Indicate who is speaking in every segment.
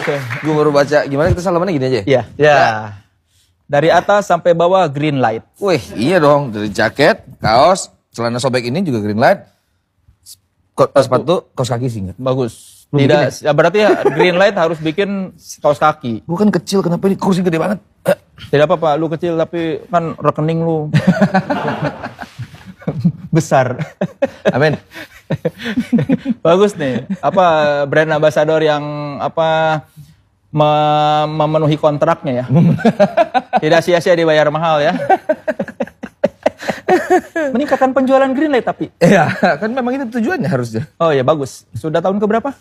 Speaker 1: Oke.
Speaker 2: Gue baru baca. Gimana kita salamannya gini aja?
Speaker 1: Iya. Ya. Dari atas sampai bawah green light.
Speaker 2: Wih, iya dong. Dari jaket, kaos, celana sobek ini juga green light. Sepatu, kaos kaki sih enggak?
Speaker 1: Bagus.
Speaker 2: Belum
Speaker 1: Tidak,
Speaker 2: bikin
Speaker 1: ya berarti ya green light harus bikin kaos kaki.
Speaker 2: Gue kan kecil, kenapa ini kursi gede banget?
Speaker 1: Tidak apa-apa, lu kecil tapi kan rekening lu besar.
Speaker 2: Amin.
Speaker 1: Bagus nih. Apa brand ambassador yang apa memenuhi kontraknya ya? Tidak sia-sia dibayar mahal ya. Meningkatkan penjualan green light tapi.
Speaker 2: Iya, kan memang itu tujuannya harusnya.
Speaker 1: Oh ya bagus. Sudah tahun keberapa?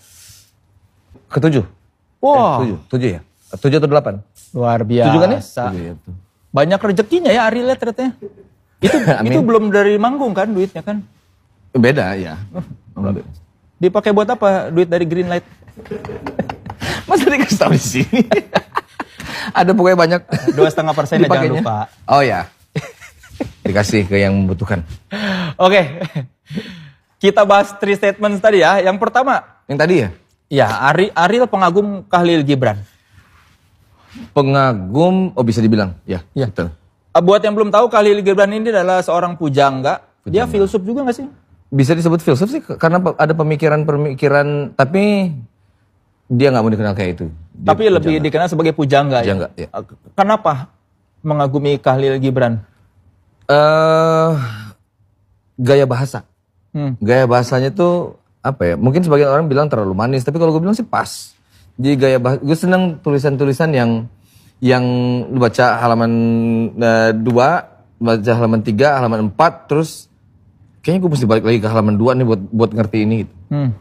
Speaker 2: Ketujuh.
Speaker 1: Wow.
Speaker 2: Tujuh ya? 7 atau 8?
Speaker 1: Luar biasa.
Speaker 2: 7 kan ya? 7 ya, tuh.
Speaker 1: Banyak rezekinya ya Ari Light ternyata. Itu belum dari manggung kan duitnya kan?
Speaker 2: Beda ya.
Speaker 1: Dipakai buat apa duit dari green light?
Speaker 2: Masa dikasih tahu di sini? Ada pokoknya banyak.
Speaker 1: 2,5% ya jangan lupa.
Speaker 2: Oh ya. Dikasih ke yang membutuhkan.
Speaker 1: Oke. Kita bahas 3 statements tadi ya. Yang pertama.
Speaker 2: Yang tadi ya?
Speaker 1: Ya, Ariel pengagum Khalil Gibran.
Speaker 2: Pengagum, oh bisa dibilang. Ya,
Speaker 1: ya.
Speaker 2: Betul.
Speaker 1: Buat yang belum tahu, Khalil Gibran ini adalah seorang pujangga. Dia filsuf juga gak sih?
Speaker 2: Bisa disebut filsuf sih, karena ada pemikiran-pemikiran, tapi dia nggak mau dikenal kayak itu. Dia
Speaker 1: tapi pujangga. Lebih dikenal sebagai pujangga.
Speaker 2: Pujangga, ya.
Speaker 1: Kenapa mengagumi Khalil Gibran?
Speaker 2: Gaya bahasa. Gaya bahasanya tuh, apa ya, mungkin sebagian orang bilang terlalu manis, tapi kalau gue bilang sih pas. Jadi gaya bahasa, gue seneng tulisan-tulisan yang lu baca halaman 2, baca halaman 3, halaman 4, terus kayaknya gue mesti balik lagi ke halaman 2 nih buat ngerti ini gitu.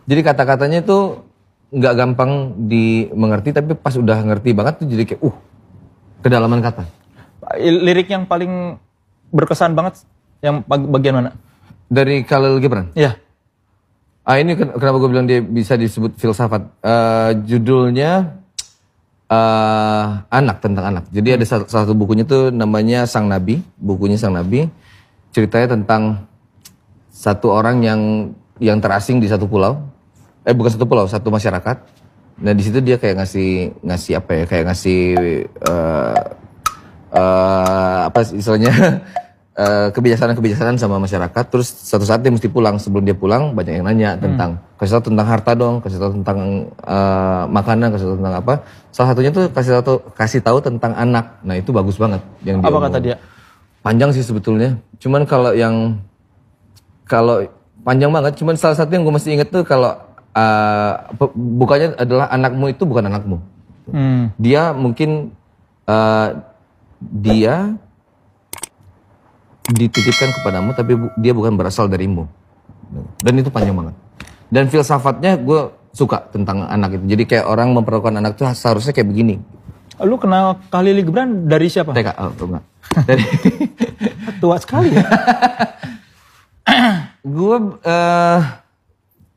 Speaker 2: Jadi kata-katanya itu nggak gampang dimengerti, tapi pas udah ngerti banget tuh jadi kayak kedalaman kata.
Speaker 1: Lirik yang paling berkesan banget yang bagian mana? Dari
Speaker 2: Khalil Gibran?
Speaker 1: Iya.
Speaker 2: Ini kenapa gue bilang dia bisa disebut filsafat. Judulnya tentang anak. Jadi ada salah satu bukunya tuh namanya Sang Nabi. Bukunya Sang Nabi. Ceritanya tentang satu orang yang terasing di satu pulau. Bukan satu pulau, satu masyarakat. Nah di situ dia kayak ngasih apa ya? Kayak ngasih apa istilahnya? Kebijaksanaan sama masyarakat. Terus satu saat dia mesti pulang. Sebelum dia pulang banyak yang nanya tentang kasih tahu tentang harta dong, kasih tahu tentang makanan, kasih tahu tentang apa. Salah satunya tuh kasih tahu tentang anak. Nah itu bagus banget yang dia
Speaker 1: apa kata dia?
Speaker 2: Panjang sih sebetulnya. Cuman kalau panjang banget. Cuman salah satu yang gue mesti inget tuh kalau bukannya adalah anakmu itu bukan anakmu. Dia mungkin dia dititipkan kepadamu tapi dia bukan berasal darimu. Dan itu panjang banget. Dan filsafatnya gue suka tentang anak itu. Jadi kayak orang memperlakukan anak itu seharusnya kayak begini.
Speaker 1: Lu kenal Khalil Gibran dari siapa?
Speaker 2: TK, enggak. Dari
Speaker 1: tua sekali ya.
Speaker 2: Gue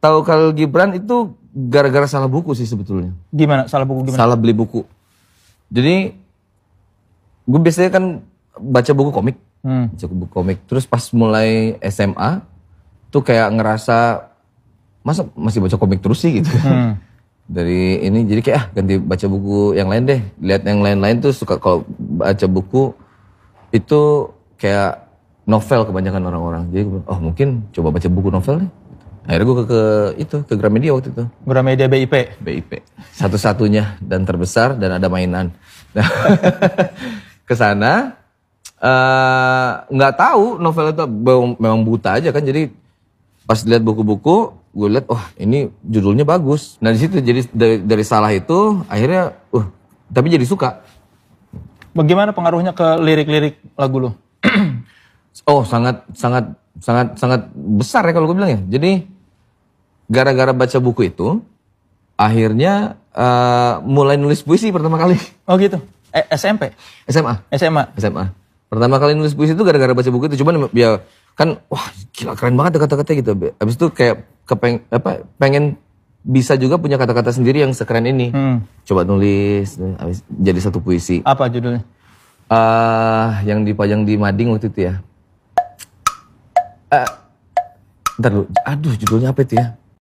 Speaker 2: tahu Khalil Gibran itu gara-gara salah buku sih sebetulnya.
Speaker 1: Gimana? Salah buku gimana?
Speaker 2: Salah beli buku. Jadi gue biasanya kan baca buku komik. Baca buku komik. Terus pas mulai SMA tuh kayak ngerasa masa masih baca komik terus sih gitu. Dari ini jadi kayak ganti baca buku yang lain deh. Lihat yang lain-lain tuh suka kalau baca buku itu kayak novel kebanyakan orang-orang. Jadi mungkin coba baca buku novel deh. Akhirnya gue ke Gramedia waktu itu.
Speaker 1: Gramedia BIP.
Speaker 2: BIP. Satu-satunya dan terbesar dan ada mainan. Nah, ke sana nggak tahu novel itu memang buta aja kan. Jadi pas lihat buku-buku gue lihat ini judulnya bagus. Nah di situ jadi dari salah itu akhirnya tapi jadi suka.
Speaker 1: Bagaimana pengaruhnya ke lirik-lirik lagu lo?
Speaker 2: sangat besar ya kalau gue bilang ya. Jadi gara-gara baca buku itu akhirnya mulai nulis puisi pertama kali.
Speaker 1: Oh gitu. SMP? SMA.
Speaker 2: Pertama kali nulis puisi itu gara-gara baca buku itu. Cuman ya kan gila keren banget kata-kata gitu. Habis itu kayak pengen bisa juga punya kata-kata sendiri yang sekeren ini. Coba nulis jadi satu puisi.
Speaker 1: Apa judulnya?
Speaker 2: Yang dipajang di mading waktu itu ya. Ntar dulu, judulnya apa itu ya?